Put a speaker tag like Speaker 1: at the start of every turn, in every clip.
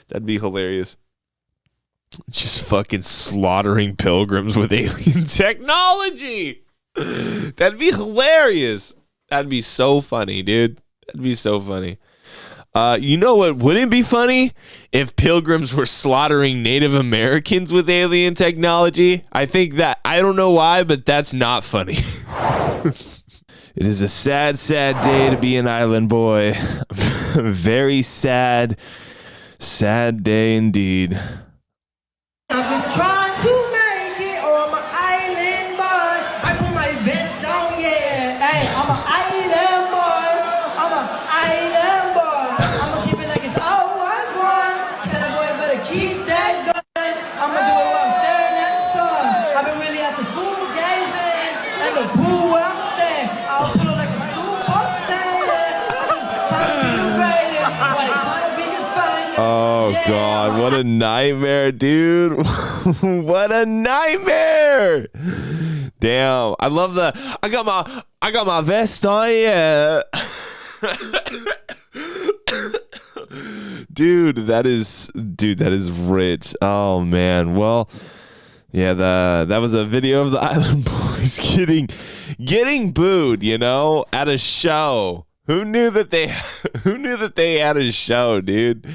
Speaker 1: That'd be hilarious. Just fucking slaughtering pilgrims with alien technology. That'd be hilarious. That'd be so funny, dude. That'd be so funny. You know what wouldn't be funny? If pilgrims were slaughtering Native Americans with alien technology. I don't know why, but that's not funny. It is a sad, sad day to be an island boy. Very sad, sad day indeed.
Speaker 2: I'm just trying to make it, or I'm an island boy. I put my vest down, yeah. Hey, I'm an island boy. I'm an island boy. I'ma keep it like it's all I want. Tell the boy better keep that going. I'ma do it while I'm staring at the sun. I've been really at the pool gazing, and the pool where I'm staying. I'll pull it like a super saiyan. Trying to be the greatest, but it's trying to be the finest.
Speaker 1: Oh, God, what a nightmare, dude. What a nightmare. Damn. I love I got my vest on, yeah. Dude, that is rich. Oh, man. Well, yeah, that was a video of the Island Boys getting booed, at a show. Who knew that they had a show, dude?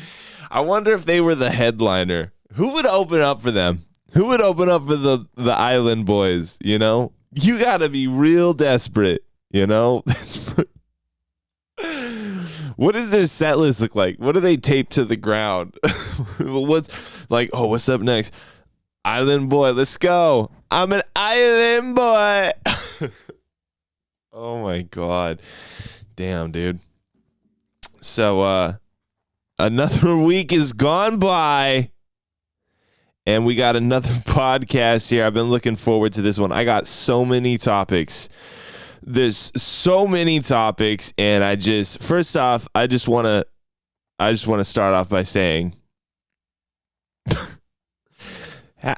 Speaker 1: I wonder if they were the headliner. Who would open up for them? Who would open up for the Island Boys, You got to be real desperate, What does their set list look like? What do they tape to the ground? What's up next? Island Boy, let's go. I'm an Island Boy. Oh, my God. Damn, dude. So, another week is gone by, and we got another podcast here. I've been looking forward to this one. I got so many topics. There's so many topics, and I just want to start off by saying,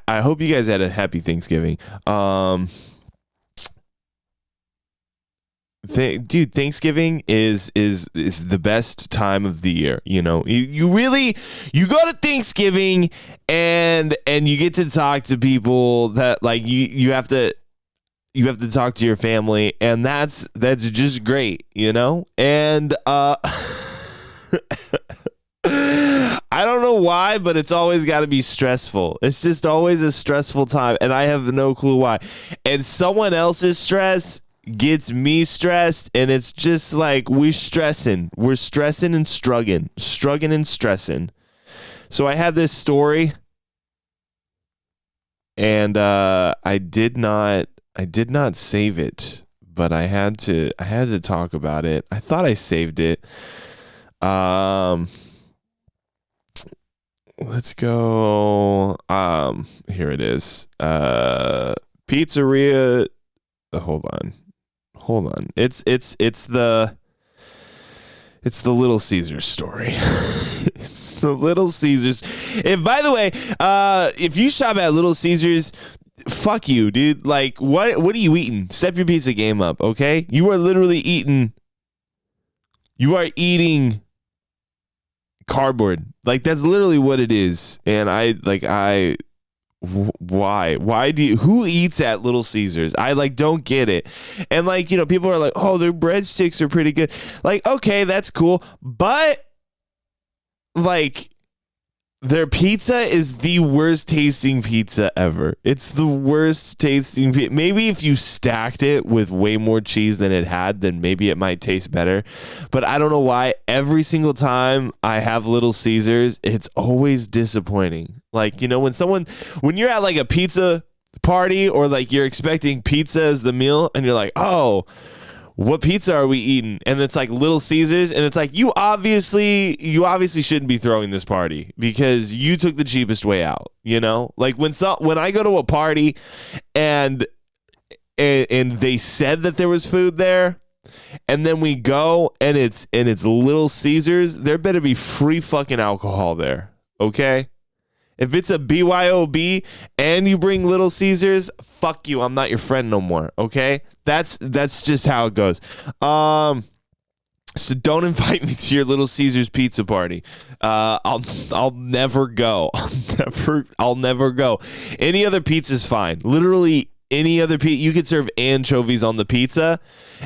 Speaker 1: I hope you guys had a happy Thanksgiving. Dude, Thanksgiving is the best time of the year. You go to Thanksgiving and you get to talk to people that like you have to talk to your family, and that's just great, and I don't know why, but it's always got to be stressful. It's just always a stressful time, and I have no clue why. And someone else's stress gets me stressed, and it's just like we're stressing and struggling and stressing. So I had this story, and I did not save it, but I had to talk about it. I thought I saved it. Let's go. Here it is. Pizzeria. Hold on. It's the Little Caesars story. It's the Little Caesars. If, by the way, if you shop at Little Caesars, fuck you, dude. Like, what are you eating? Step your pizza game up, okay? You are literally eating cardboard. Like, that's literally what it is. And why do you, who eats at Little Caesars? I don't get it. And people are like, oh, their breadsticks are pretty good. Like, okay, that's cool. But their pizza is the worst tasting pizza ever. It's the worst tasting pizza. Maybe if you stacked it with way more cheese than it had, then maybe it might taste better. But I don't know why. Every single time I have Little Caesars, it's always disappointing. When you're at a pizza party, or you're expecting pizza as the meal, and you're like, oh, what pizza are we eating? And it's Little Caesars, and it's you obviously shouldn't be throwing this party because you took the cheapest way out. When I go to a party and they said that there was food there, and then we go and it's Little Caesars, there better be free fucking alcohol there. Okay? If it's a BYOB and you bring Little Caesars, fuck you. I'm not your friend no more. Okay? That's just how it goes. So don't invite me to your Little Caesars pizza party. I'll never go. I'll never go. Any other pizza's fine. Literally any other pizza. You could serve anchovies on the pizza,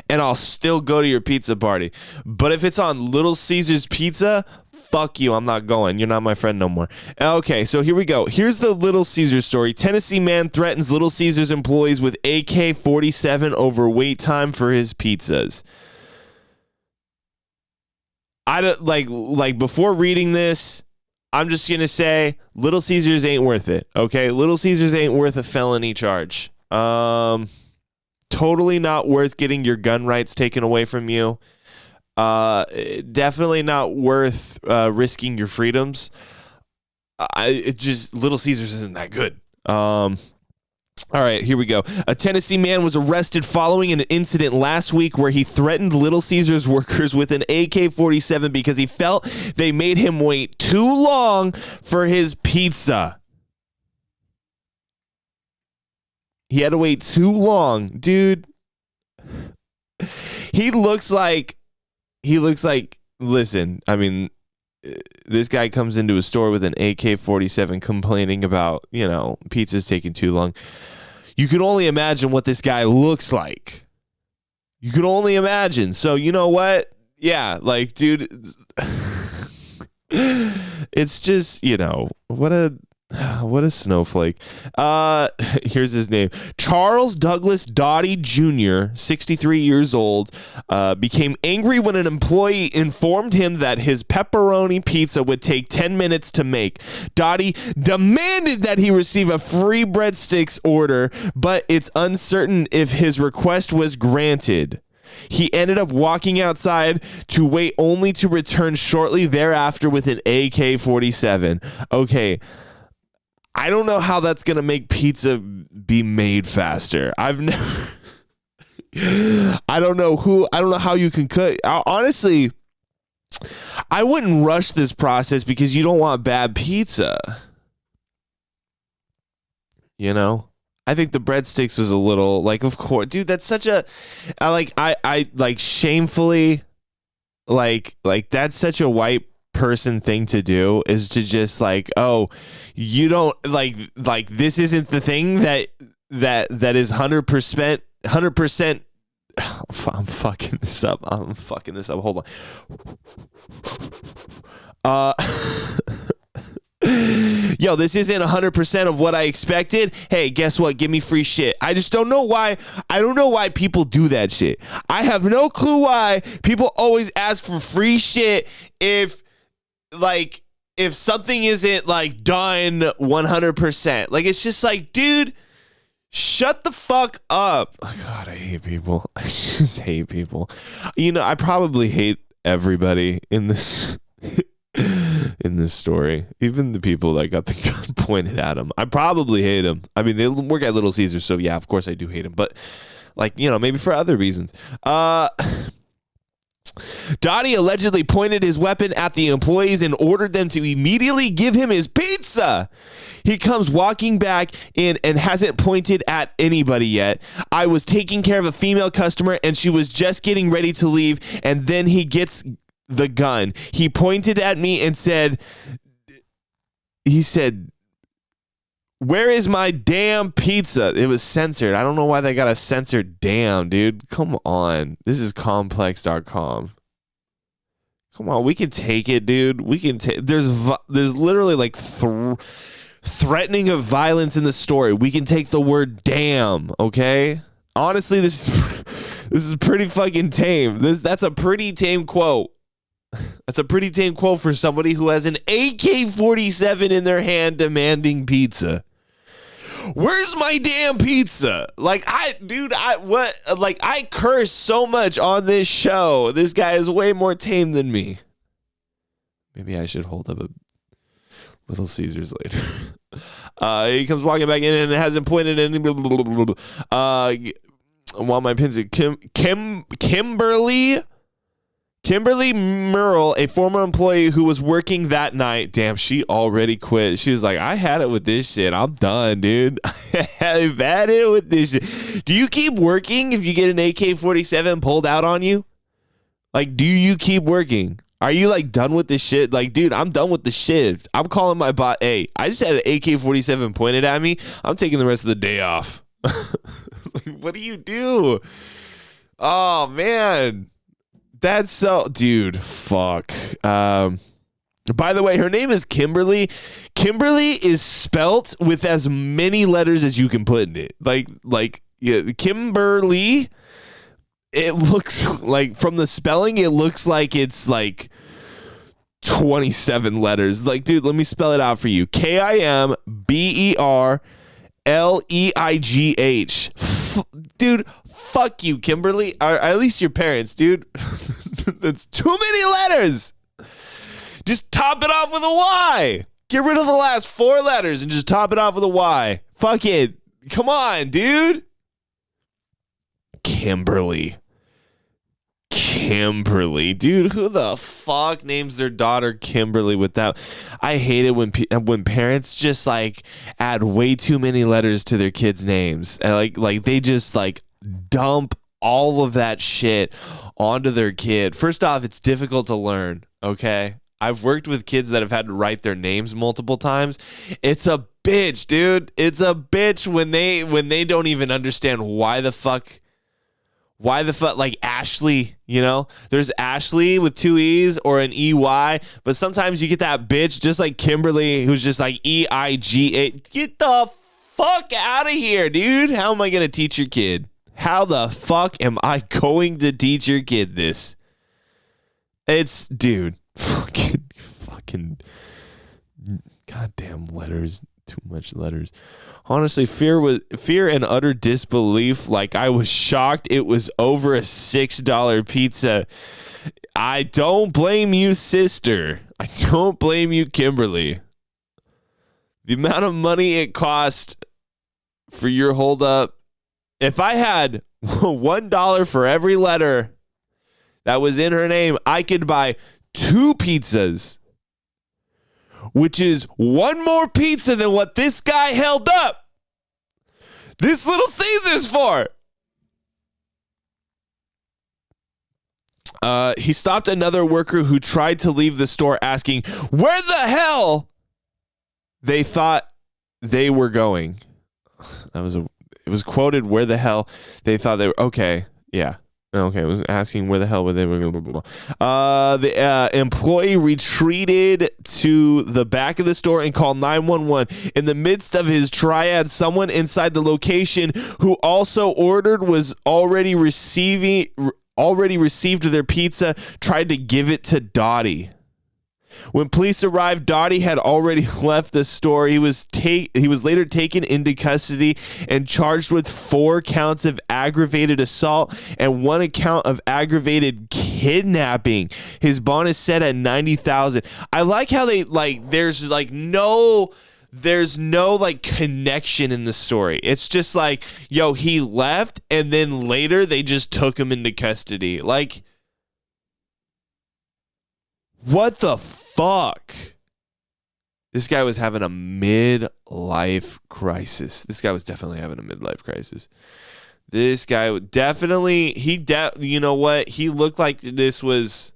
Speaker 1: and I'll still go to your pizza party. But if it's on Little Caesars pizza, fuck you. I'm not going. You're not my friend no more. Okay, so here we go. Here's the Little Caesars story. Tennessee man threatens Little Caesars employees with AK-47 over wait time for his pizzas. I don't like before reading this, I'm just gonna say Little Caesars ain't worth it. Okay, Little Caesars ain't worth a felony charge. Totally not worth getting your gun rights taken away from you. Definitely not worth risking your freedoms. Little Caesars isn't that good. All right, here we go. A Tennessee man was arrested following an incident last week where he threatened Little Caesars workers with an AK-47 because he felt they made him wait too long for his pizza. He had to wait too long, dude. He looks like, listen, I mean, this guy comes into a store with an AK-47 complaining about, pizza's taking too long. You can only imagine what this guy looks like. You can only imagine. So, you know what? Yeah, dude, it's just, what a snowflake. Here's his name. Charles Douglas Dottie Jr., 63 years old, became angry when an employee informed him that his pepperoni pizza would take 10 minutes to make. Dottie demanded that he receive a free breadsticks order, but it's uncertain if his request was granted. He ended up walking outside to wait only to return shortly thereafter with an AK-47. Okay. I don't know how that's going to make pizza be made faster. I don't know how you can cook. Honestly, I wouldn't rush this process because you don't want bad pizza. I think the breadsticks was a little of course, dude, that's such a, shamefully, that's such a white person thing to do is to just you don't this isn't the thing that is 100%. I'm fucking this up. Hold on. Yo, this isn't 100% of what I expected. Hey, guess what? Give me free shit. I just don't know why. I don't know why people do that shit. I have no clue why people always ask for free shit if something isn't done 100%. It's just dude, shut the fuck up. Oh, God, I hate people. I just hate people. I probably hate everybody in this story. Even the people that got the gun pointed at them. I probably hate them. I mean, they work at Little Caesars, so yeah, of course I do hate them. But maybe for other reasons. Dottie allegedly pointed his weapon at the employees and ordered them to immediately give him his pizza. He comes walking back in and hasn't pointed at anybody yet. I was taking care of a female customer and she was just getting ready to leave, and then he gets the gun. He pointed at me and said, "Where is my damn pizza?" It was censored. I don't know why they got a censored damn, dude. Come on. This is complex.com. Come on, we can take it, dude. We can take. There's literally threatening of violence in the story. We can take the word damn, okay? Honestly, this is pretty fucking tame. That's a pretty tame quote. That's a pretty tame quote for somebody who has an AK-47 in their hand demanding pizza. Where's my damn pizza? I curse so much on this show. This guy is way more tame than me. Maybe I should hold up a Little Caesars later. He comes walking back in and hasn't pointed at any. While my pins at Kimberly Merle, a former employee who was working that night. Damn, she already quit. She was like, I had it with this shit. I'm done, dude. I've had it with this shit. Do you keep working if you get an AK-47 pulled out on you? Like, do you keep working? Are you like done with this shit? Like, dude, I'm done with the shift. I'm calling my bot. Hey, I just had an AK-47 pointed at me. I'm taking the rest of the day off. Like, what do you do? Oh man, that's so, dude. Fuck. By the way, her name is Kimberly. Kimberly is spelt with as many letters as you can put in it. Like yeah, Kimberly. It looks like, from the spelling, it looks like it's like 27 letters. Like, dude, let me spell it out for you. KIMBERLEIGH. Dude, fuck you, Kimberly. Or at least your parents, dude. That's too many letters. Just top it off with a Y. Get rid of the last 4 letters and just top it off with a Y. Fuck it. Come on, dude. Kimberly. Dude, who the fuck names their daughter Kimberly with that? I hate it when parents just like add way too many letters to their kids' names. And like they just like dump all of that shit onto their kid. First off, it's difficult to learn, okay? I've worked with kids that have had to write their names multiple times. It's a bitch, dude. It's a bitch when they don't even understand why the fuck, like Ashley, you know? There's Ashley with 2 E's or an EY, but sometimes you get that bitch just like Kimberly who's just like EIGA. Get the fuck out of here, dude. How am I going to teach your kid? How the fuck am I going to teach your kid this? It's, dude, fucking goddamn letters. Too much letters. Honestly, fear and utter disbelief. Like, I was shocked it was over a $6 pizza. I don't blame you, sister. I don't blame you, Kimberly. The amount of money it cost for your holdup. If I had $1 for every letter that was in her name, I could buy 2 pizzas, which is 1 more pizza than what this guy held up this Little Caesars for. He stopped another worker who tried to leave the store, asking where the hell they thought they were going. It was quoted where the hell they thought they were. Okay, yeah. Okay, I was asking where the hell were they? Blah, blah, blah. The employee retreated to the back of the store and called 911. In the midst of his triad, someone inside the location who also ordered was already received their pizza, tried to give it to Dottie. When police arrived, Dottie had already left the store. He was later taken into custody and charged with 4 counts of aggravated assault and 1 account of aggravated kidnapping. His bond is set at $90,000. I like how they there's no like connection in the story. It's just like, yo, he left and then later they just took him into custody. Like, what the fuck? This guy was having a midlife crisis. This guy was definitely having a midlife crisis. This guy definitely, you know what? He looked like this was...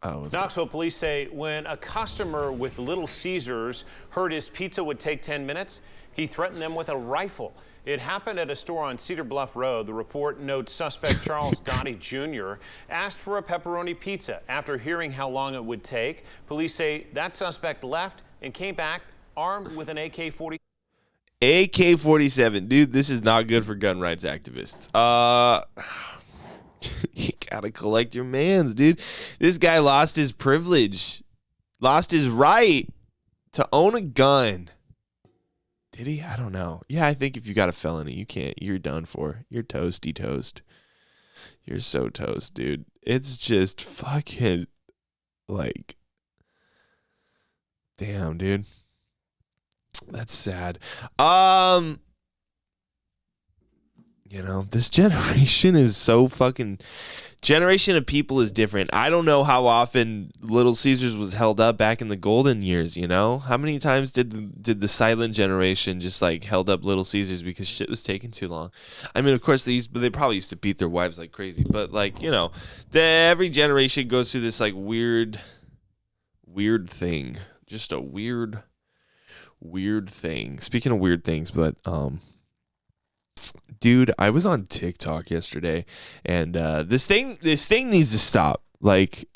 Speaker 3: Knoxville police say when a customer with Little Caesars heard his pizza would take 10 minutes, he threatened them with a rifle. It happened at a store on Cedar Bluff Road. The report notes suspect Charles Dottie Jr. asked for a pepperoni pizza. After hearing how long it would take, police say that suspect left and came back armed with an AK-47.
Speaker 1: AK-47. Dude, this is not good for gun rights activists. You gotta collect your mans, dude. This guy lost his privilege, lost his right to own a gun. Did he? I don't know. Yeah, I think if you got a felony, you can't. You're done for. You're toasty toast. You're so toast, dude. It's just fucking like, damn, dude. That's sad. You know, this generation is so fucking generation of people is different. I don't know how often Little Caesars was held up back in the golden years, you know? How many times did the silent generation just like held up Little Caesars because shit was taking too long? I mean, of course they probably used to beat their wives like crazy, but like, you know, every generation goes through this like weird thing. Just a weird thing. Speaking of weird things, but dude, I was on TikTok yesterday, and this thing needs to stop. Like,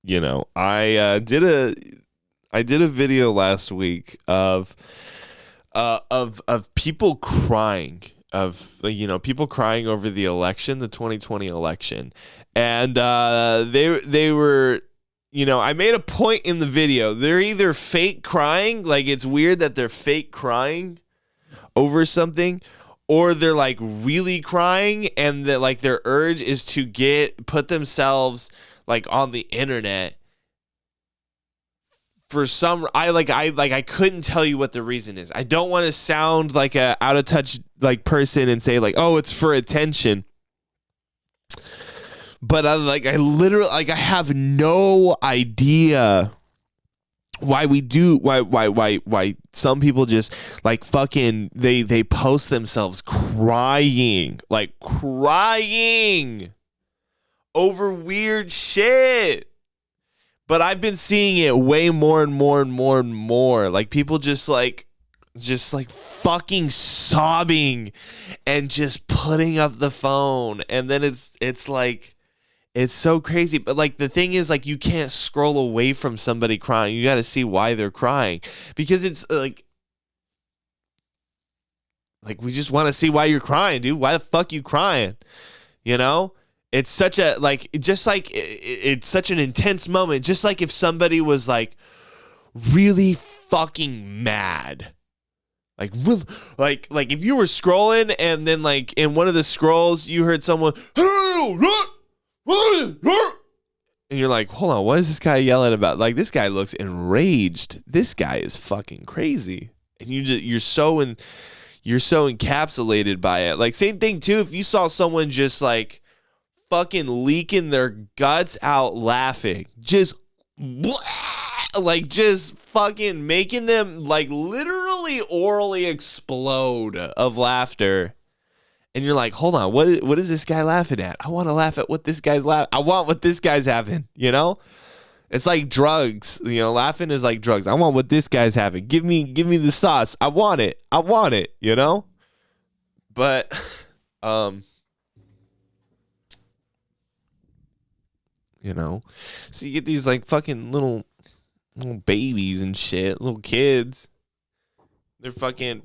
Speaker 1: you know, I did a video last week of people crying, people crying over the election, the 2020 election, and they were. You know, I made a point in the video. They're either fake crying, like it's weird that they're fake crying over something, or they're like really crying and that like their urge is to put themselves like on the internet for some I couldn't tell you what the reason is. I don't want to sound like a out of touch like person and say like, "Oh, it's for attention." But I have no idea why some people just like fucking they post themselves crying over weird shit. But I've been seeing it way more and more and more and more. Like people just like fucking sobbing and just putting up the phone, and then it's like. It's so crazy. But like the thing is like you can't scroll away from somebody crying. You got to see why they're crying, because it's like we just want to see why you're crying, dude. Why the fuck you crying? You know? It's such a it's such an intense moment. Just like if somebody was like really fucking mad. Like real, like if you were scrolling and then like in one of the scrolls you heard someone and you're like, hold on, what is this guy yelling about? Like, this guy looks enraged. This guy is fucking crazy. And you're so encapsulated by it. Like, same thing too, if you saw someone just like fucking leaking their guts out laughing, just fucking making them like literally orally explode of laughter. And you're like, hold on, what is this guy laughing at? I want to laugh at what this guy's laughing. I want what this guy's having, you know? It's like drugs. You know, laughing is like drugs. I want what this guy's having. Give me the sauce. I want it, you know? But you know. So you get these like fucking little babies and shit, little kids. They're fucking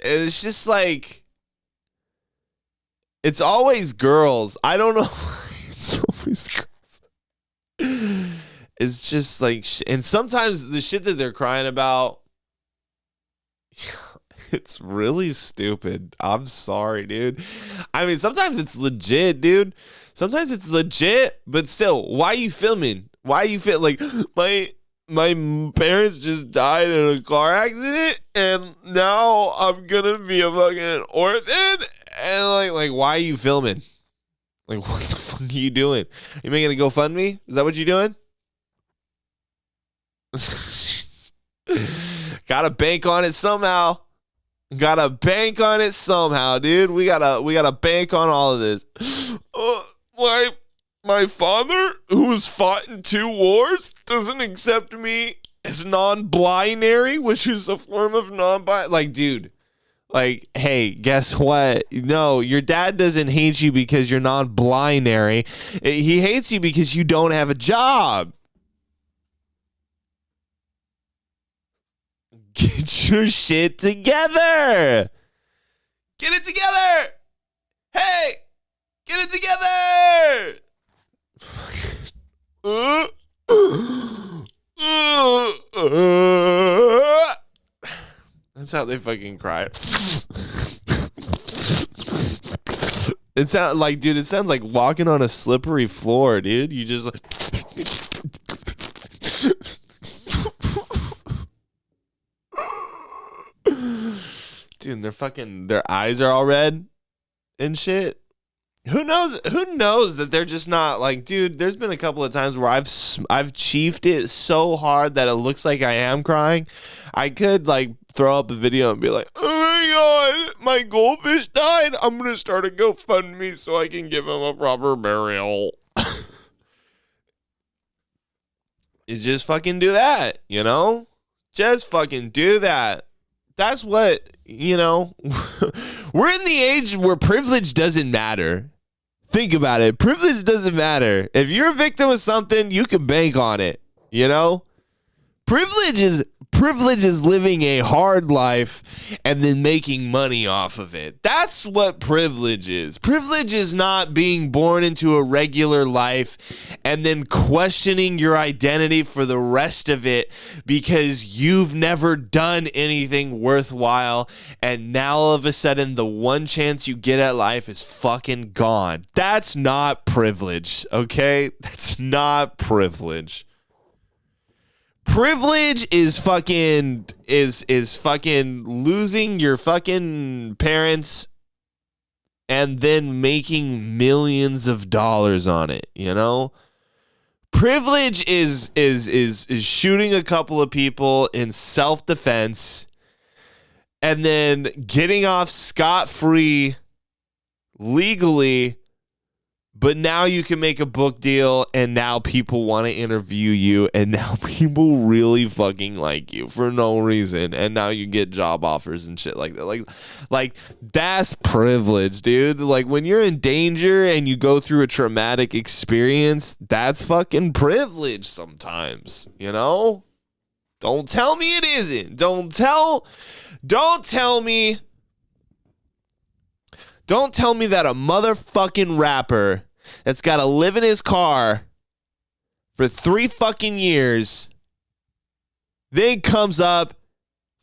Speaker 1: it's just like it's always girls. I don't know why it's always girls. It's just like and sometimes the shit that they're crying about, it's really stupid. I'm sorry, dude. I mean, sometimes it's legit, dude. Sometimes it's legit, but still, why are you filming? Why are you like my parents just died in a car accident, and now I'm gonna be a fucking orphan. And like, why are you filming? Like, what the fuck are you doing? Are you making a GoFundMe? Is that what you're doing? Gotta bank on it somehow. Gotta bank on it somehow, dude. We gotta bank on all of this. My father, who has fought in 2 wars, doesn't accept me as non-binary, which is a form of non-binary. Like, dude, like, hey, guess what? No, your dad doesn't hate you because you're non-binary. He hates you because you don't have a job. Get your shit together. Get it together. Hey, get it together. That's how they fucking cry. It sounds like, dude, it sounds like walking on a slippery floor, dude. You just like dude, their eyes are all red and shit. Who knows that they're just not like, dude, there's been a couple of times where I've chiefed it so hard that it looks like I am crying. I could like throw up a video and be like, oh my God, my goldfish died. I'm going to start a GoFundMe so I can give him a proper burial. You just fucking do that, you know? Just fucking do that. That's what, you know, we're in the age where privilege doesn't matter. Think about it. Privilege doesn't matter. If you're a victim of something, you can bank on it, you know? Privilege is living a hard life and then making money off of it. That's what privilege is. Privilege is not being born into a regular life and then questioning your identity for the rest of it because you've never done anything worthwhile and now all of a sudden the one chance you get at life is fucking gone. That's not privilege, okay? That's not privilege. Privilege is fucking losing your fucking parents and then making millions of dollars on it, you know? Privilege is shooting a couple of people in self-defense and then getting off scot-free legally. But now you can make a book deal and now people want to interview you and now people really fucking like you for no reason. And now you get job offers and shit like that. Like that's privilege, dude. Like when you're in danger and you go through a traumatic experience, that's fucking privilege sometimes, you know? Don't tell me it isn't. Don't tell me that a motherfucking rapper that's got to live in his car for 3 fucking years then comes up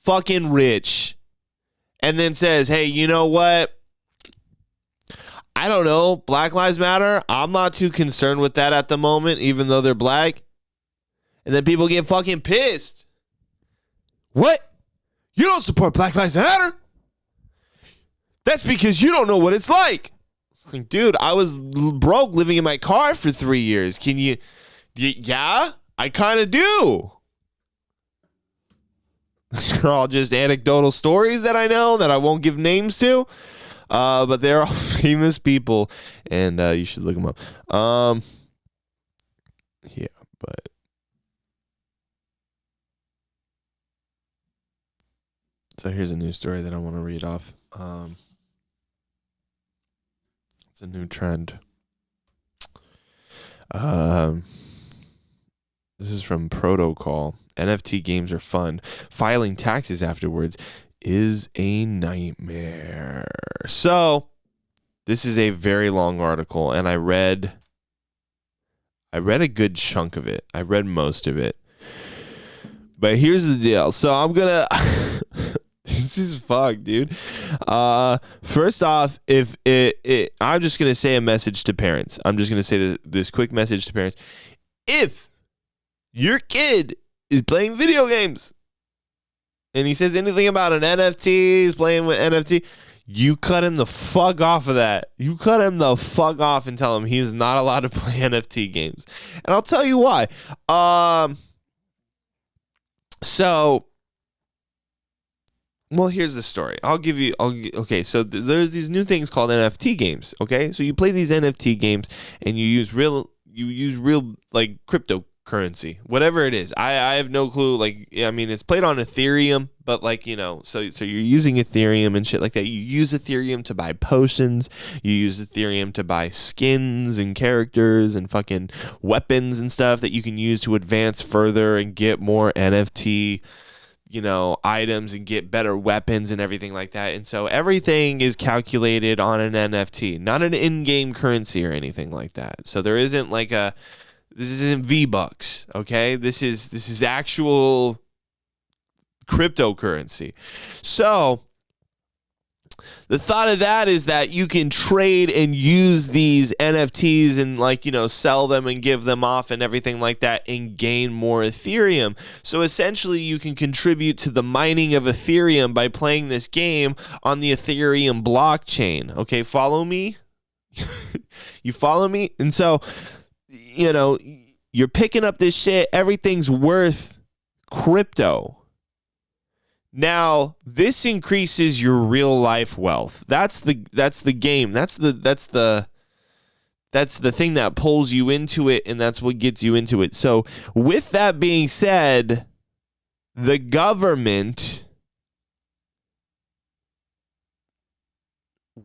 Speaker 1: fucking rich and then says, hey, you know what? I don't know. Black Lives Matter. I'm not too concerned with that at the moment, even though they're black. And then people get fucking pissed. What? You don't support Black Lives Matter? That's because you don't know what it's like. Like, dude, I was broke living in my car for 3 years. Can you? Yeah, I kind of do. These are all just anecdotal stories that I know that I won't give names to. But they're all famous people, and you should look them up. Yeah, but. So here's a news story that I want to read off. It's a new trend. This is from Protocol. NFT games are fun. Filing taxes afterwards is a nightmare. So, this is a very long article, and I read a good chunk of it. I read most of it. But here's the deal. So I'm gonna this is fucked, dude. First off, if I'm just gonna say a message to parents. I'm just gonna say this quick message to parents. If your kid is playing video games and he says anything about an NFT, he's playing with NFT, you cut him the fuck off of that. You cut him the fuck off and tell him he's not allowed to play NFT games. And I'll tell you why. Well, here's the story. Okay, so there's these new things called NFT games, okay? So you play these NFT games and you use real like cryptocurrency, whatever it is. I have no clue. Like, I mean, it's played on Ethereum, but like, you know, so you're using Ethereum and shit like that. You use Ethereum to buy potions. You use Ethereum to buy skins and characters and fucking weapons and stuff that you can use to advance further and get more NFT, you know, items and get better weapons and everything like that. And so everything is calculated on an NFT, not an in-game currency or anything like that. So there isn't like this isn't V-Bucks, okay? This is actual cryptocurrency. So the thought of that is that you can trade and use these NFTs and, like, you know, sell them and give them off and everything like that and gain more Ethereum. So essentially you can contribute to the mining of Ethereum by playing this game on the Ethereum blockchain. Okay, follow me? You follow me? And so, you know, you're picking up this shit. Everything's worth crypto. Now, this increases your real life wealth. That's the game. That's the thing that pulls you into it, and that's what gets you into it. So, with that being said, the government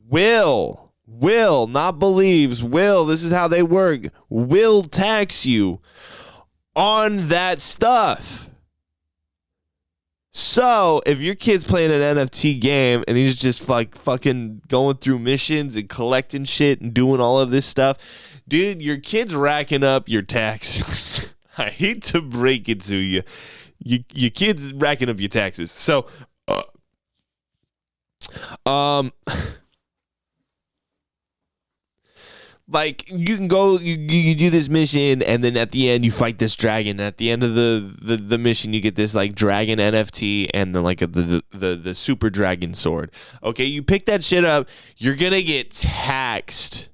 Speaker 1: will, not believes, will, this is how they work, will tax you on that stuff. So, if your kid's playing an NFT game and he's just like fucking going through missions and collecting shit and doing all of this stuff, dude, your kid's racking up your taxes. I hate to break it to you. Your kid's racking up your taxes. So, like, you can go, you do this mission, and then at the end you fight this dragon. At the end of the mission, you get this like dragon NFT and then like the super dragon sword. Okay, you pick that shit up, you're gonna get taxed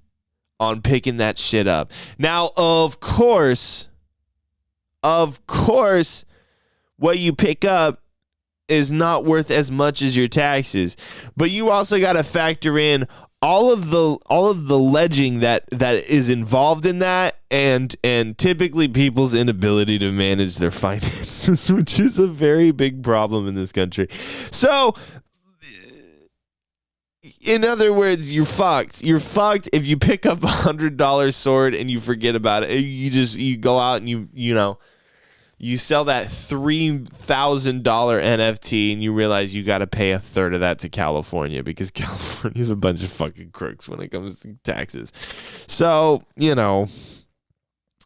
Speaker 1: on picking that shit up. Now, of course, what you pick up is not worth as much as your taxes, but you also got to factor in all of the ledging that is involved in that, and typically people's inability to manage their finances, which is a very big problem in this country. So, in other words, you're fucked. You're fucked if you pick up $100 sword and you forget about it. You go out and you sell that $3,000 NFT and you realize you got to pay a third of that to California, because California is a bunch of fucking crooks when it comes to taxes. So, you know,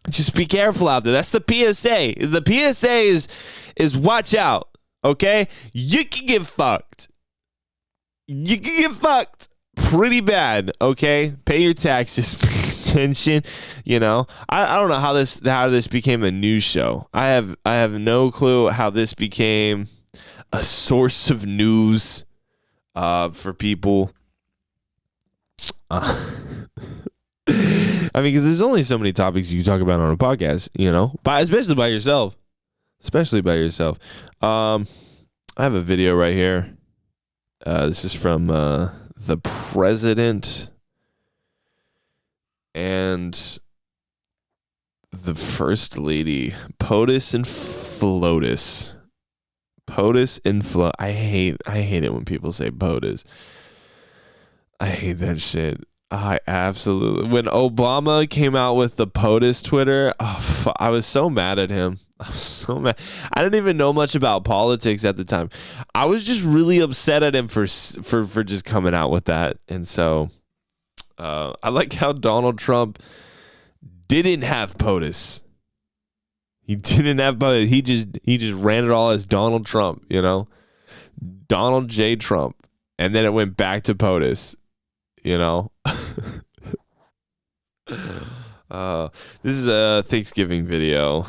Speaker 1: just be careful out there. That's the PSA. The PSA is watch out, okay? You can get fucked. You can get fucked pretty bad, okay? Pay your taxes. Attention, you know. I don't know how this became a news show. I have no clue how this became a source of news for people. I mean, because there's only so many topics you can talk about on a podcast, you know, especially by yourself. I have a video right here. This is from the president and the first lady, POTUS and FLOTUS. POTUS and FLOTUS. I hate it when people say POTUS. I hate that shit. I absolutely. When Obama came out with the POTUS Twitter, I was so mad at him. I was so mad. I didn't even know much about politics at the time. I was just really upset at him for just coming out with that. And so I like how Donald Trump didn't have POTUS. He didn't have POTUS. He just ran it all as Donald Trump, you know, Donald J. Trump, and then it went back to POTUS, you know. This is a Thanksgiving video.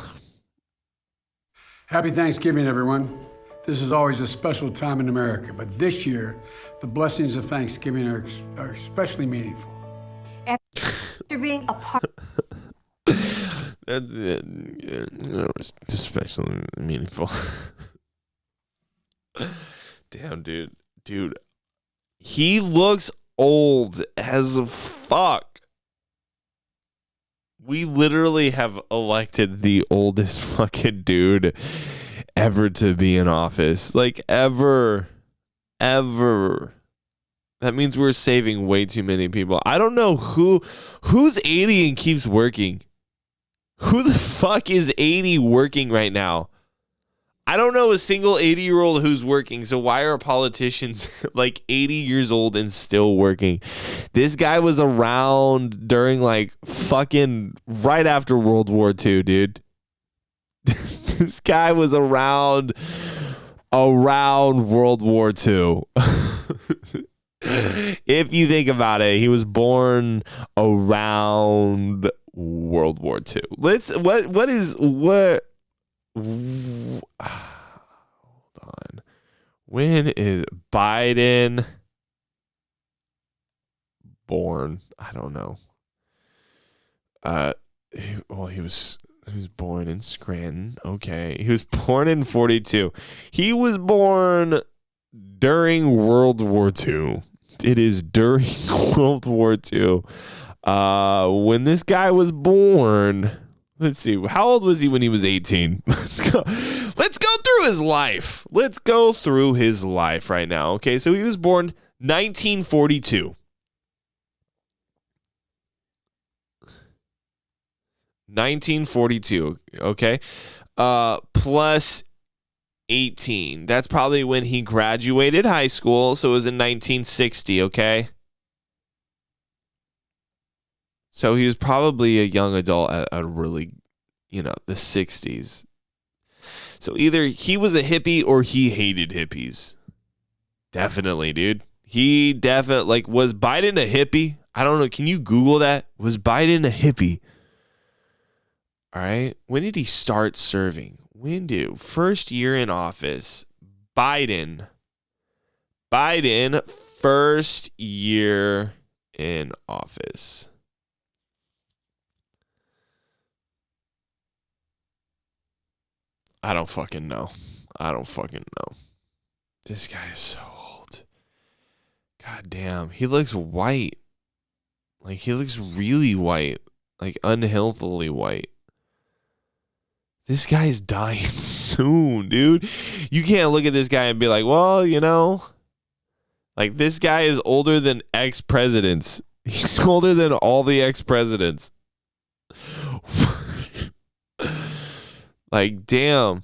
Speaker 4: Happy Thanksgiving, everyone. This is always a special time in America, but this year, the blessings of Thanksgiving are especially meaningful.
Speaker 5: After being a part.
Speaker 1: It's especially meaningful. Damn, dude, he looks old as fuck. We literally have elected the oldest fucking dude ever to be in office. Like, ever. That means we're saving way too many people. I don't know who's 80 and keeps working. Who the fuck is 80 working right now? I don't know a single 80-year-old who's working, so why are politicians like 80 years old and still working? This guy was around during like fucking right after World War II, dude. This guy was around World War II. If you think about it, he was born around World War II. Hold on. When is Biden born? I don't know. He was born in Scranton. Okay. He was born in 42. He was born during World War II. It is during World War II. When this guy was born, let's see. How old was he when he was 18? Let's go through his life. Let's go through his life right now. Okay, so he was born 1942. 1942, okay? Plus 18. That's probably when he graduated high school, so it was in 1960, okay? So he was probably a young adult at a really, the 60s. So either he was a hippie or he hated hippies. Definitely, dude. He definitely, was Biden a hippie? I don't know. Can you Google that? Was Biden a hippie? All right. When did he start serving? First year in office, Biden, first year in office. I don't fucking know. This guy is so old. God damn. He looks white. He looks really white. Unhealthily white. This guy's dying soon, dude. You can't look at this guy and be like, well, this guy is older than ex-presidents. He's older than all the ex-presidents. Damn.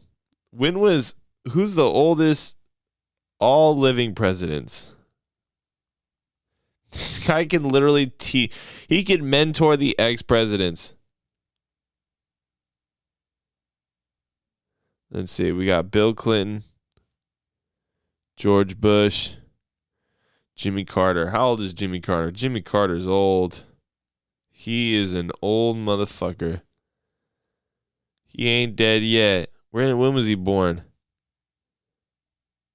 Speaker 1: Who's the oldest all living presidents? This guy can literally he can mentor the ex-presidents. Let's see. We got Bill Clinton, George Bush, Jimmy Carter. How old is Jimmy Carter? Jimmy Carter's old. He is an old motherfucker. He ain't dead yet. When was he born?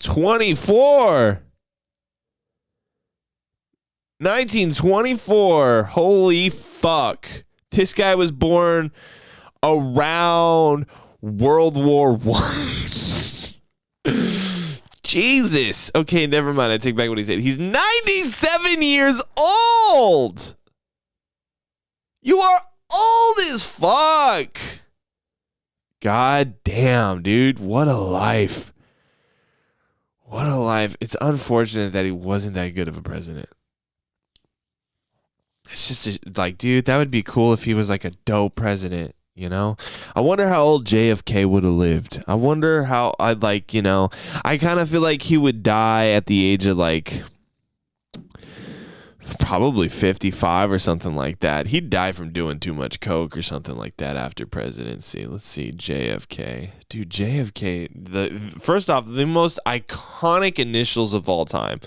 Speaker 1: 24. 1924. Holy fuck. This guy was born around World War I. Jesus. Okay, never mind. I take back what he said. He's 97 years old. You are old as fuck. God damn, dude. What a life. What a life. It's unfortunate that he wasn't that good of a president. It's just dude, that would be cool if he was a dope president. I wonder how old JFK would have lived. I wonder how I kind of feel like he would die at the age of probably 55 or something like that. He'd die from doing too much coke or something like that after presidency. Let's see, JFK. Dude, JFK, first off, the most iconic initials of all time.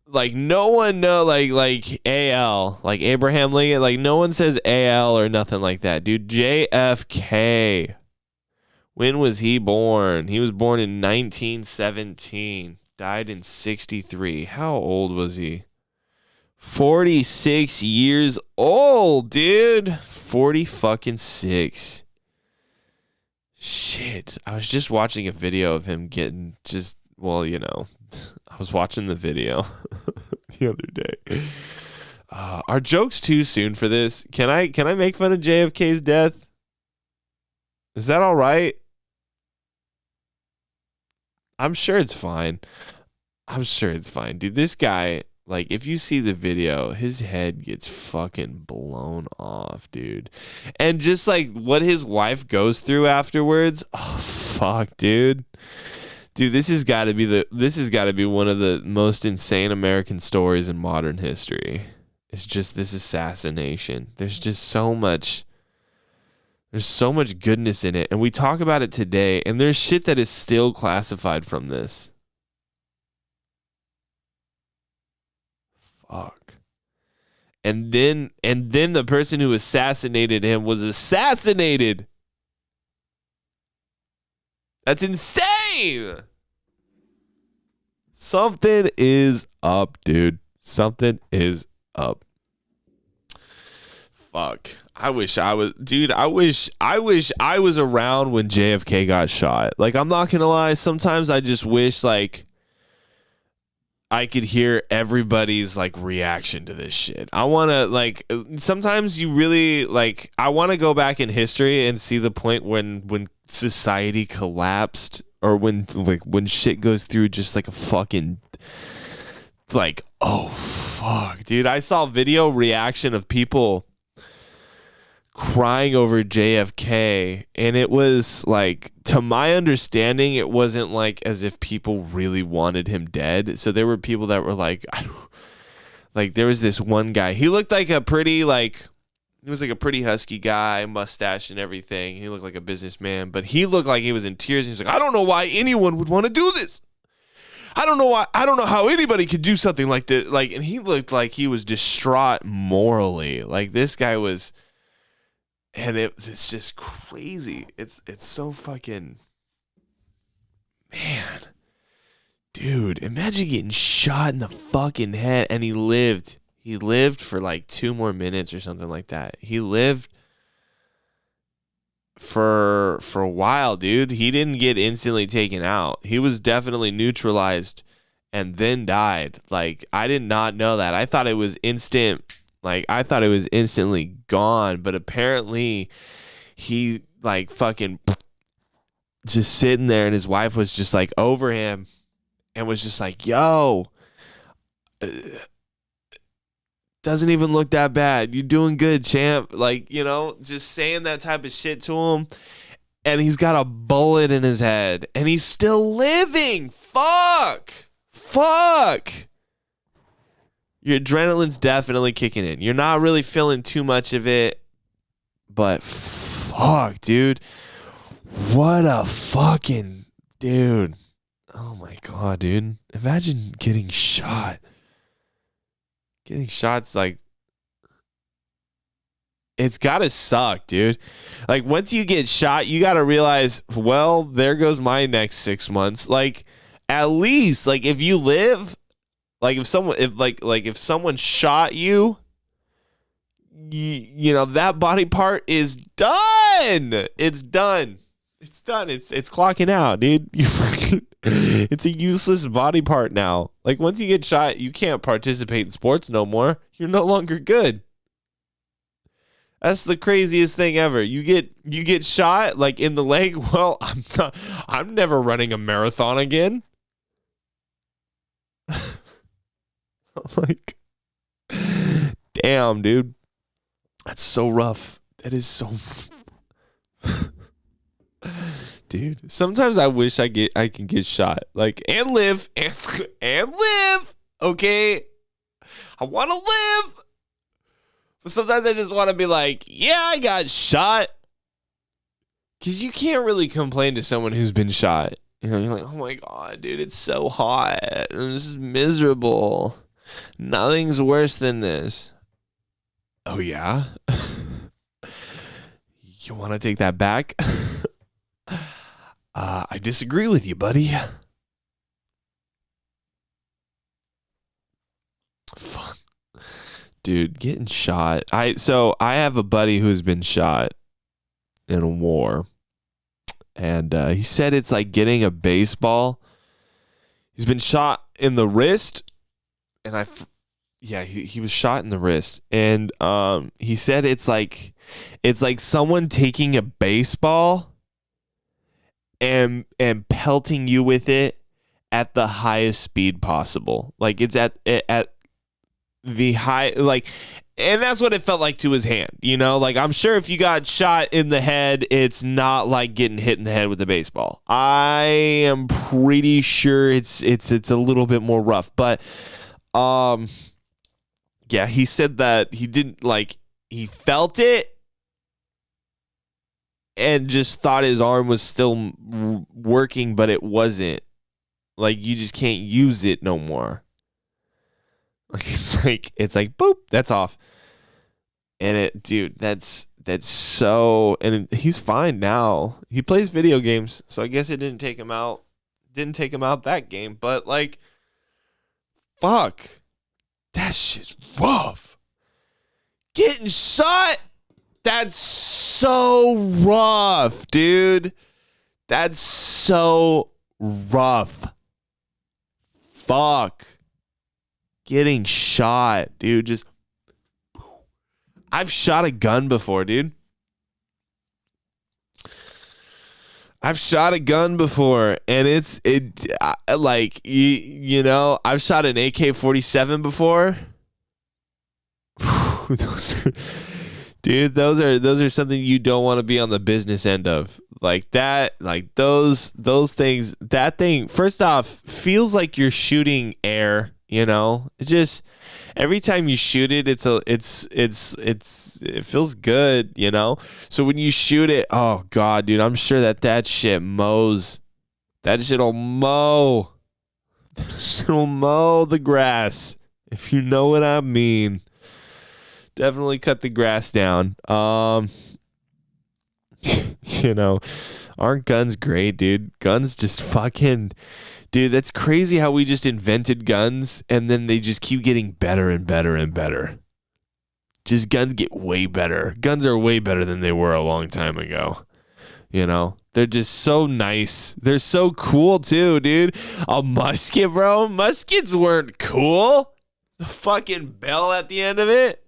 Speaker 1: No one know AL, Abraham Lincoln, no one says AL or nothing like that. Dude, JFK. When was he born? He was born in 1917. Died in 63. How old was he? 46 years old, dude. 40 fucking 6. Shit. I was just watching a video of him getting I was watching the video the other day. Are jokes too soon for this? Can I make fun of JFK's death? Is that all right? I'm sure it's fine. Dude, this guy, if you see the video, his head gets fucking blown off, dude. And just what his wife goes through afterwards. Oh, fuck, dude. Dude, this has got to be one of the most insane American stories in modern history. It's just this assassination. There's just so much goodness in it, and we talk about it today, and there's shit that is still classified from this. Fuck. And then the person who assassinated him was assassinated. That's insane. Something is up, dude. Something is up. Fuck. I wish I was around when JFK got shot. Like, I'm not gonna lie, sometimes I just wish like I could hear everybody's like reaction to this shit. I want to like sometimes you really like I want to go back in history and see the point when society collapsed or when shit goes through just like a fucking like, oh fuck, dude. I saw video reaction of people crying over JFK, and it was like, to my understanding, it wasn't like as if people really wanted him dead. So there were people that were like, like there was this one guy, he looked like a pretty like, he was like a pretty husky guy, mustache and everything. He looked like a businessman, but he looked like he was in tears. And he's like, I don't know why anyone would want to do this. I don't know how anybody could do something like this. Like, and he looked like he was distraught morally. Like this guy was. And it's just crazy. It's so fucking, man, dude. Imagine getting shot in the fucking head, and he lived. He lived for like 2 more minutes or something like that. He lived for a while, dude. He didn't get instantly taken out. He was definitely neutralized and then died. Like, I did not know that. I thought it was instant. Like, I thought it was instantly gone, but apparently he like fucking just sitting there, and his wife was just like over him and was just like, yo, doesn't even look that bad. You're doing good, champ. Like, you know, just saying that type of shit to him. And he's got a bullet in his head and he's still living. Fuck. Your adrenaline's definitely kicking in. You're not really feeling too much of it, but fuck, dude. What a fucking dude. Oh my God, dude. Imagine getting shot. Getting shot's like, it's gotta suck, dude. Like, once you get shot, you gotta realize, well, there goes my next 6 months. Like, at least, like, if you live, like if someone shot you, you know, that body part is done. It's done. It's done. It's clocking out, dude. It's a useless body part now. Like, once you get shot, you can't participate in sports no more. You're no longer good. That's the craziest thing ever. You get shot like in the leg. Well, I'm never running a marathon again. Like, damn, dude. That's so rough. That is so dude. Sometimes I wish I can get shot. Like, and live. And live. Okay. I want to live. But sometimes I just want to be like, yeah, I got shot. Because you can't really complain to someone who's been shot. You know, you're like, oh my God, dude, it's so hot. And this is miserable. Nothing's worse than this. Oh, yeah? You want to take that back? I disagree with you, buddy. Fuck. Dude, getting shot. I have a buddy who's been shot in a war. And he said it's like getting a baseball. He's been shot in the wrist. And he was shot in the wrist. And he said it's like someone taking a baseball and pelting you with it at the highest speed possible. Like, it's at the high, like, and that's what it felt like to his hand, you know? Like, I'm sure if you got shot in the head, it's not like getting hit in the head with a baseball. I am pretty sure it's a little bit more rough, but yeah, he said that he didn't, like, he felt it and just thought his arm was still working, but it wasn't. Like, you just can't use it no more. Like it's like boop, that's off. And that's so, and he's fine now. He plays video games, so I guess it didn't take him out that game, but like fuck. That shit's rough. Getting shot, that's so rough, dude. That's so rough. Fuck. Getting shot, dude. Just I've shot a gun before, dude. I've shot a gun before, and like you know, I've shot an AK-47 before. Those are something you don't want to be on the business end of. Like that, like those things. That thing, first off, feels like you're shooting air. You know, it just every time you shoot it, it feels good. You know, so when you shoot it, oh god, dude, I'm sure that shit mows. That shit'll mow. It'll mow the grass, if you know what I mean. Definitely cut the grass down. You know, aren't guns great, dude? Guns just fucking. Dude, that's crazy how we just invented guns and then they just keep getting better and better and better. Just guns get way better. Guns are way better than they were a long time ago. You know, they're just so nice. They're so cool too, dude. A musket, bro. Muskets weren't cool. The fucking bell at the end of it.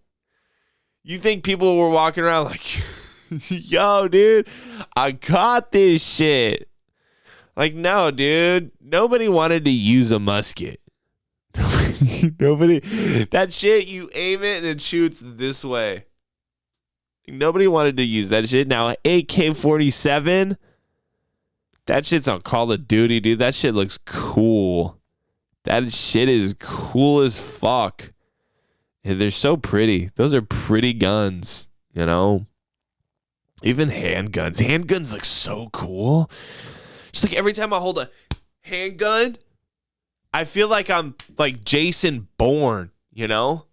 Speaker 1: You think people were walking around like, yo, dude, I got this shit. Like, no, dude. Nobody wanted to use a musket. Nobody. That shit, you aim it and it shoots this way. Nobody wanted to use that shit. Now, AK-47, that shit's on Call of Duty, dude. That shit looks cool. That shit is cool as fuck. And they're so pretty. Those are pretty guns, you know? Even handguns. Handguns look so cool. Just like every time I hold a handgun, I feel like I'm like Jason Bourne, you know?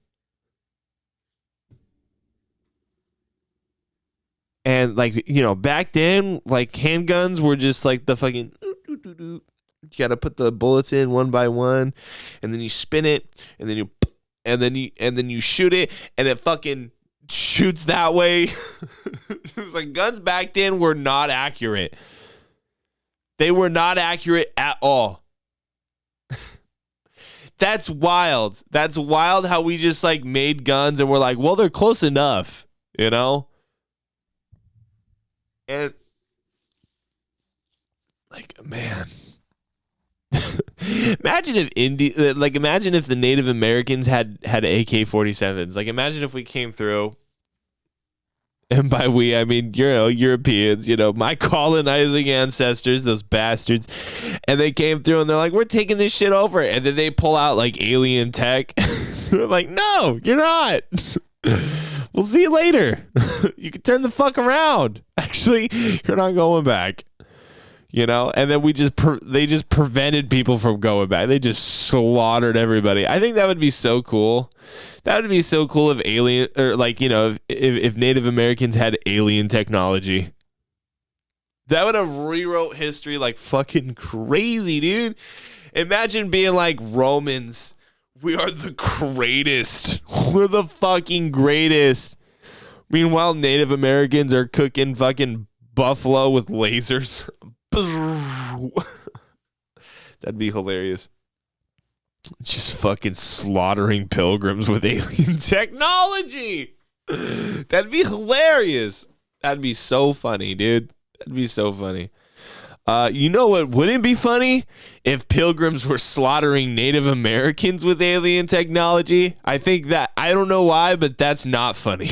Speaker 1: And like, you know, back then, like handguns were just like the fucking, you gotta put the bullets in one by one, and then you spin it, and then you shoot it, and it fucking shoots that way. It's like guns back then were not accurate. They were not accurate at all. That's wild. That's wild how we just like made guns and we're like, well, they're close enough, you know? And like, man. Imagine if imagine if the Native Americans had AK-47s. Like, imagine if we came through. And by we, I mean, you know, Europeans, you know, my colonizing ancestors, those bastards. And they came through and they're like, we're taking this shit over. And then they pull out like alien tech. They're like, no, you're not. We'll see you later. You can turn the fuck around. Actually, you're not going back. You know, and then they just prevented people from going back. They just slaughtered everybody. I think that would be so cool. That would be so cool if alien, or like, you know, if Native Americans had alien technology. That would have rewrote history like fucking crazy, dude. Imagine being like Romans. We are the greatest. We're the fucking greatest. Meanwhile, Native Americans are cooking fucking buffalo with lasers. That'd be hilarious. Just fucking slaughtering pilgrims with alien technology. That'd be hilarious. That'd be so funny, dude. That'd be so funny. You know what wouldn't be funny? If pilgrims were slaughtering Native Americans with alien technology. I think that, I don't know why, but that's not funny.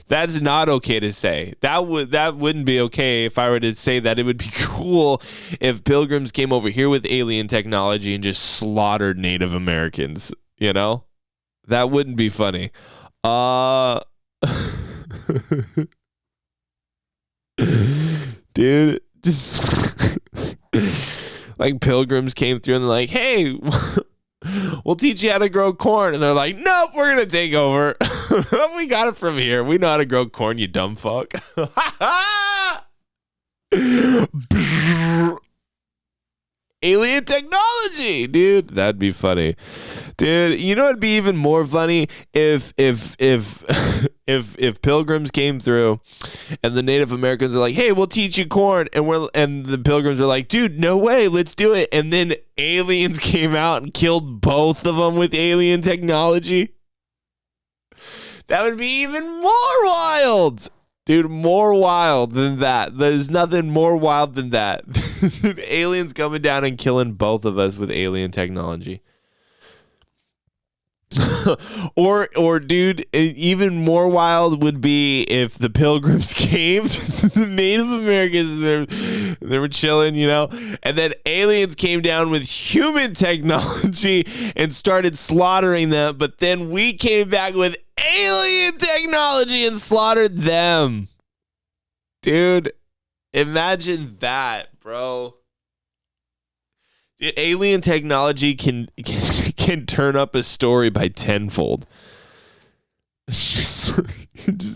Speaker 1: That's not okay to say. That wouldn't be okay if I were to say that. It would be cool if pilgrims came over here with alien technology and just slaughtered Native Americans, you know? That wouldn't be funny. Dude, just like pilgrims came through and they're like, hey, we'll teach you how to grow corn. And they're like, nope, we're going to take over. We got it from here. We know how to grow corn, you dumb fuck. Alien technology, dude. That'd be funny. Dude, you know it'd be even more funny if pilgrims came through and the Native Americans are like, "Hey, we'll teach you corn," and the pilgrims are like, "Dude, no way, let's do it." And then aliens came out and killed both of them with alien technology. That would be even more wild. Dude, more wild than that. There's nothing more wild than that. Aliens coming down and killing both of us with alien technology. or dude, even more wild would be if the pilgrims came to the Native Americans and they were chilling, you know, and then aliens came down with human technology and started slaughtering them, but then we came back with alien technology and slaughtered them. Dude, imagine that, bro. Alien technology can turn up a story by tenfold.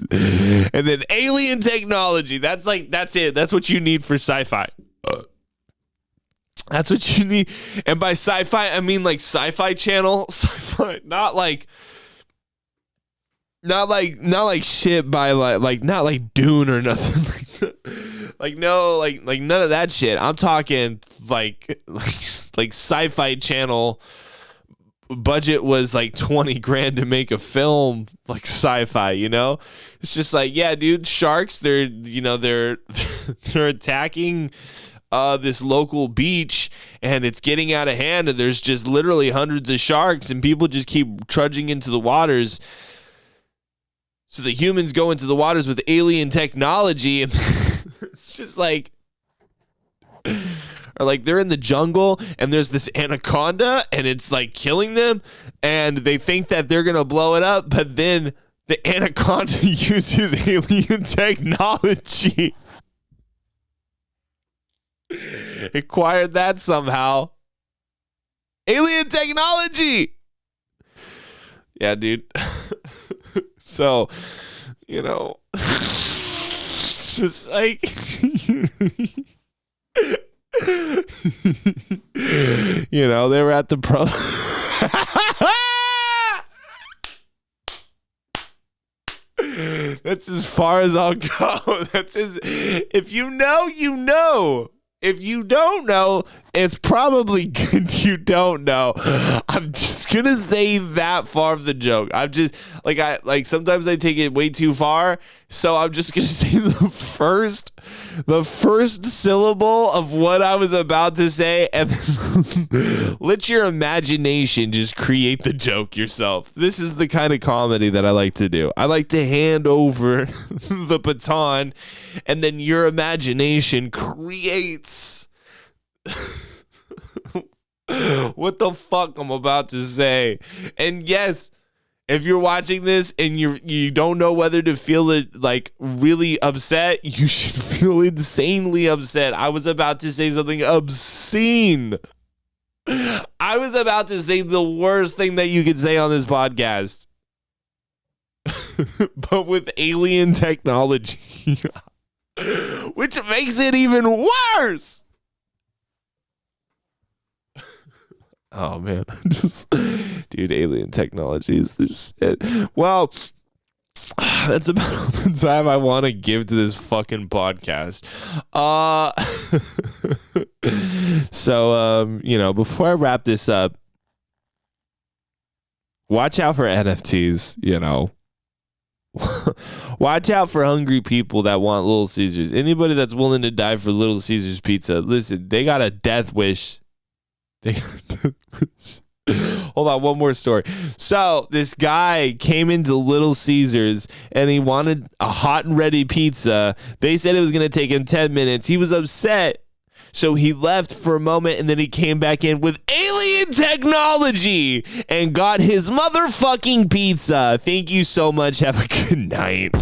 Speaker 1: And then alien technology. That's it. That's what you need for sci-fi. That's what you need. And by sci-fi, I mean like Sci-Fi Channel. Sci-fi, not like shit by like not like Dune or nothing like that. Like no, like none of that shit. I'm talking like Sci-Fi Channel budget was like 20 grand to make a film like sci-fi, you know? It's just like, yeah, dude, sharks, they're attacking this local beach and it's getting out of hand and there's just literally hundreds of sharks and people just keep trudging into the waters. So the humans go into the waters with alien technology and it's just like, or like they're in the jungle and there's this anaconda and it's like killing them and they think that they're going to blow it up, but then the anaconda uses alien technology. Acquired that somehow. Alien technology. Yeah, dude. So, you know, just like, you know, they were at the pro. That's as far as I'll go. That's if you know, you know. If you don't know, it's probably good you don't know. I'm just gonna say that far of the joke. I'm just like sometimes I take it way too far, so I'm just gonna say the first syllable of what I was about to say, and then let your imagination just create the joke yourself. This is the kind of comedy that I like to do. I like to hand over the baton, and then your imagination creates what the fuck I'm about to say. And yes, if you're watching this and you don't know whether to feel it like really upset, you should feel insanely upset. I was about to say something obscene. I was about to say the worst thing that you could say on this podcast. But with alien technology. Which makes it even worse. Oh man, dude, alien technology is just it. Well, that's about all the time I want to give to this fucking podcast. So you know, before I wrap this up, watch out for NFTs, you know. Watch out for hungry people that want Little Caesars. Anybody that's willing to die for Little Caesars pizza, listen, they got a death wish. Hold on, one more story. So this guy came into Little Caesars and he wanted a hot and ready pizza. They said it was going to take him 10 minutes. He was upset. So he left for a moment and then he came back in with alien technology and got his motherfucking pizza. Thank you so much. Have a good night.